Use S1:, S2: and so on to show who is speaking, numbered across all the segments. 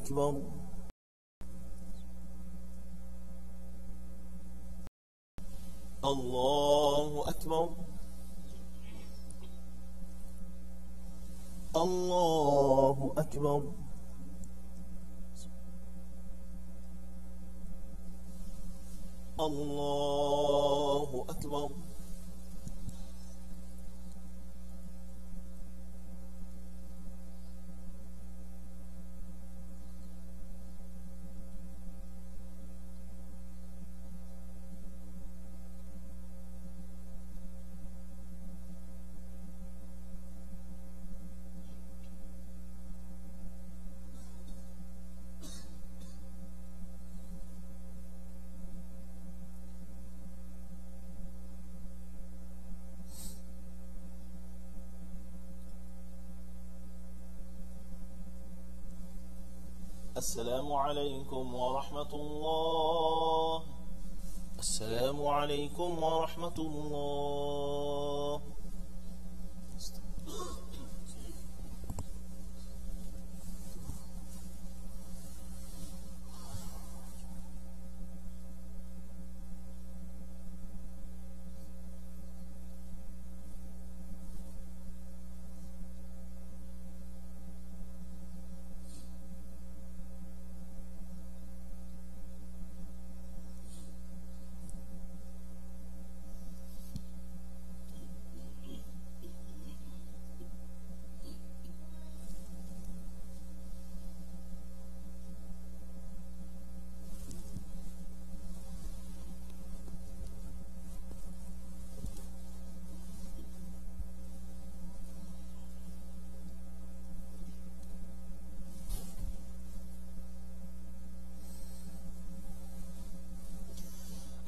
S1: أكبر الله أكبر الله أكبر الله أكبر السلام عليكم ورحمة الله السلام عليكم ورحمة الله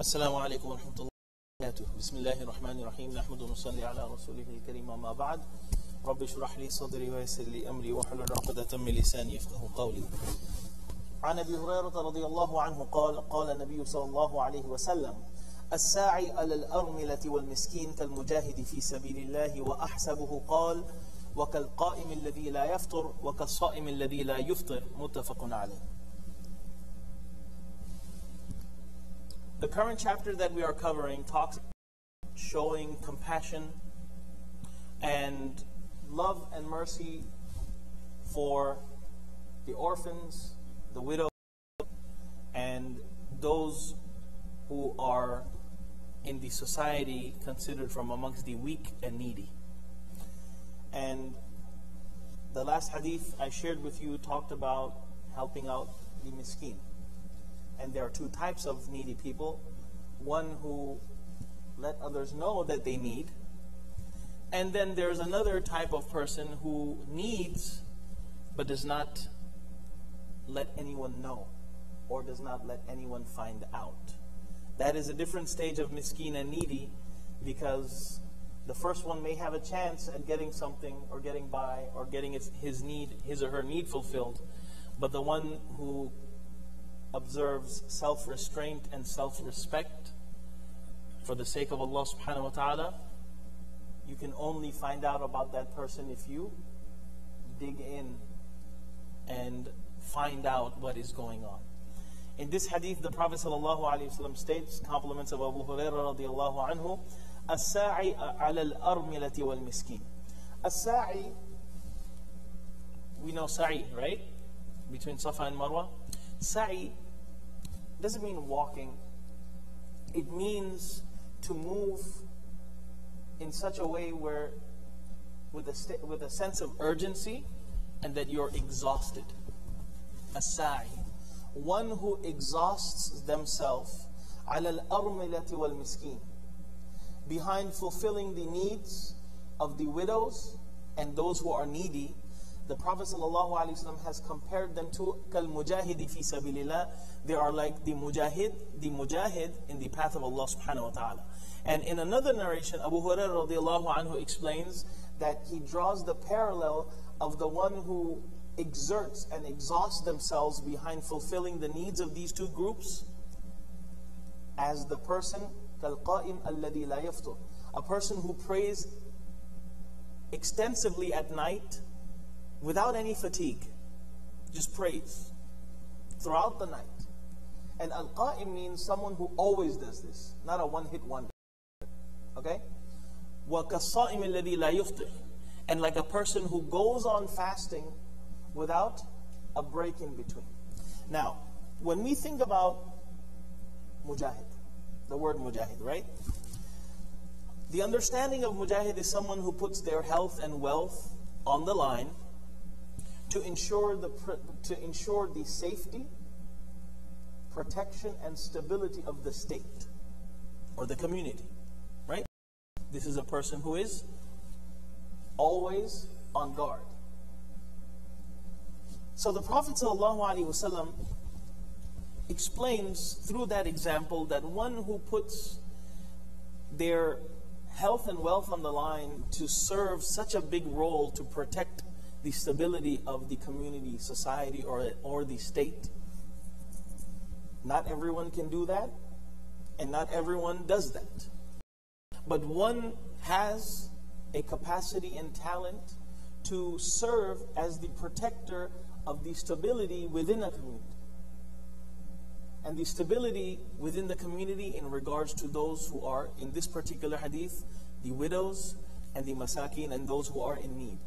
S1: السلام عليكم ورحمة الله وبركاته. بسم الله الرحمن الرحيم. نحمد ونصلي على رسوله الكريم. وما بعد. رب اشرح لي صدري ويسر لي أمري واحلل عقدة من لساني يفقهوا قولي. عن أبي هريرة رضي الله عنه قال النبي صلى الله عليه وسلم: الساعي على الأرملة والمسكين كالمجاهد في سبيل الله. وأحسبه قال: وكالقائم الذي لا يفطر وكالصائم الذي لا يفطر. متفق عليه. The current chapter that we are covering talks about showing compassion and love and mercy for the orphans, the widows, and those who are in the society considered from amongst the weak and needy. And the last hadith I shared with you talked about helping out the miskin. And there are two types of needy people. One who let others know that they need. And then there's another type of person who needs but does not let anyone know or does not let anyone find out. That is a different stage of miskin and needy, because the first one may have a chance at getting something or getting by or getting his or her need fulfilled. But the one who observes self-restraint and self-respect for the sake of Allah subhanahu wa ta'ala, you can only find out about that person if you dig in and find out what is going on. In this hadith, the Prophet sallallahu alaihi wasallam states, compliments of Abu Hurairah radiallahu anhu, "As-sa'i ala al-armilati wal-miskin." As-sa'i, we know sa'i, right? Between Safa and Marwa. Sa'i doesn't mean walking. It means to move in such a way where with a sense of urgency and that you're exhausted. As-sa'i, one who exhausts themselves ala al-armilati wal-miskin, behind fulfilling the needs of the widows and those who are needy. The Prophet ﷺ has compared them to kal-mujahidi fi sabilillah. They are like the mujahid in the path of Allah subhanahu wa ta'ala. And in another narration, Abu Hurairah radiallahu anhu explains that he draws the parallel of the one who exerts and exhausts themselves behind fulfilling the needs of these two groups as the person kal-qa'im alladhi la yaftur, a person who prays extensively at night without any fatigue, just prays. throughout the night. And al-qa'im means someone who always does this, not a one-hit wonder. Okay? وَكَالصَّائِمِ الَّذِي لَا يُفْطِرُ. And like a person who goes on fasting without a break in between. Now, when we think about mujahid, the word mujahid, right? The understanding of mujahid is someone who puts their health and wealth on the line to ensure the safety, protection, and stability of the state or the community, right? This is a person who is always on guard. So the Prophet ﷺ explains through that example that one who puts their health and wealth on the line to serve such a big role to protect the stability of the community, society, or the state. Not everyone can do that, and not everyone does that. But one has a capacity and talent to serve as the protector of the stability within a community. And the stability within the community in regards to those who are, in this particular hadith, the widows and the masakin and those who are in need.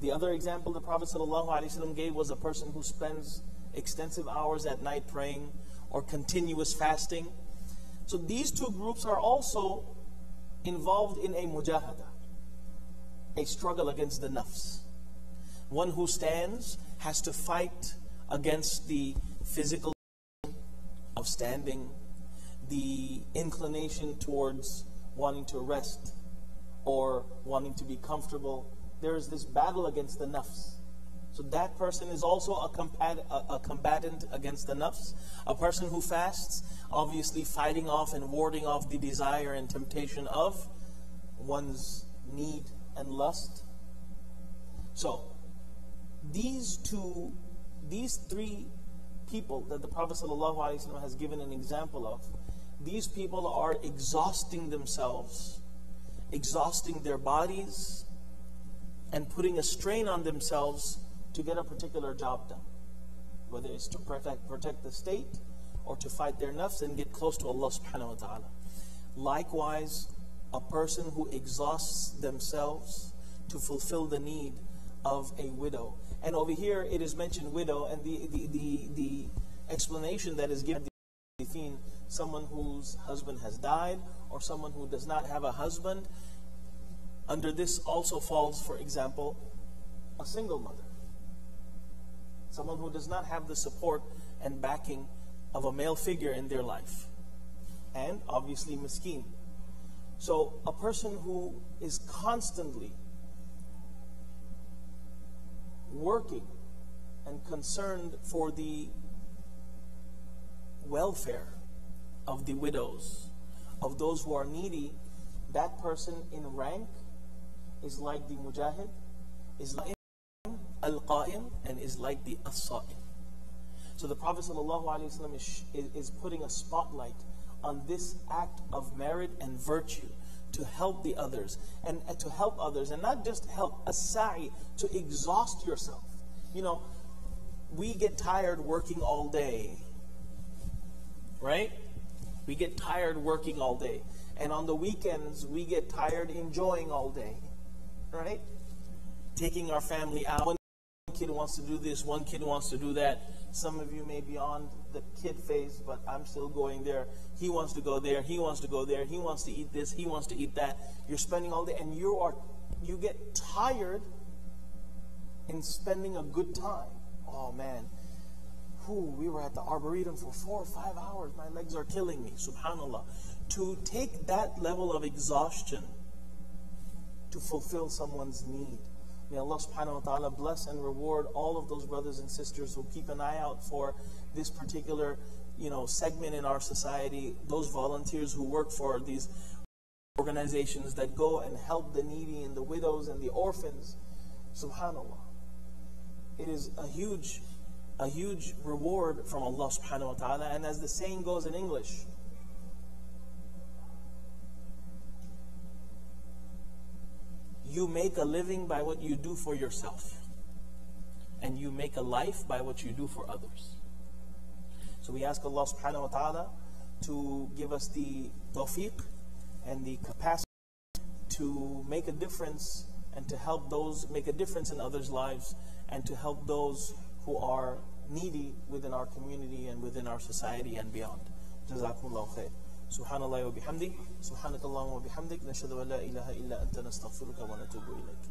S1: The other example the Prophet ﷺ gave was a person who spends extensive hours at night praying or continuous fasting. So these two groups are also involved in a mujahada, a struggle against the nafs. One who stands has to fight against the physical of standing, the inclination towards wanting to rest or wanting to be comfortable. There is this battle against the nafs. So that person is also a combatant against the nafs. A person who fasts, obviously fighting off and warding off the desire and temptation of one's need and lust. So these three people that the Prophet ﷺ has given an example of, these people are exhausting themselves, exhausting their bodies, and putting a strain on themselves to get a particular job done. Whether it's to protect the state or to fight their nafs and get close to Allah subhanahu wa ta'ala. Likewise, a person who exhausts themselves to fulfill the need of a widow. And over here it is mentioned widow, and the explanation that is given, someone whose husband has died or someone who does not have a husband. Under this also falls, for example, a single mother. Someone who does not have the support and backing of a male figure in their life. And obviously miskin. So a person who is constantly working and concerned for the welfare of the widows, of those who are needy, that person in rank is like the mujahid, is like al-qa'im, and is like the as-sa'im. So the Prophet ﷺ is putting a spotlight on this act of merit and virtue to help the others, and to help others, and not just help, as-sa'i, to exhaust yourself. You know, we get tired working all day, right? We get tired working all day. And on the weekends, we get tired enjoying all day, right? Taking our family out. One kid wants to do this, one kid wants to do that. Some of you may be on the kid phase, but I'm still going there. He wants to go there, he wants to go there, he wants to eat this, he wants to eat that. You're spending all day, and you get tired in spending a good time. Oh man, we were at the Arboretum for 4 or 5 hours. My legs are killing me, subhanAllah. To take that level of exhaustion to fulfill someone's need. May Allah subhanahu wa ta'ala bless and reward all of those brothers and sisters who keep an eye out for this particular, segment in our society. Those volunteers who work for these organizations that go and help the needy and the widows and the orphans. Subhanallah. It is a huge reward from Allah subhanahu wa ta'ala. And as the saying goes in English, you make a living by what you do for yourself, and you make a life by what you do for others. So we ask Allah subhanahu wa ta'ala to give us the tawfiq and the capacity to make a difference and to help those, make a difference in others' lives, and to help those who are needy within our community and within our society and beyond. Jazakumullahu khair. Subhanallah wa bihamdik, subhanakallahumma wa bihamdik, nashhadu an la ilaha illa anta nastaghfiruka wa natubu ilayk.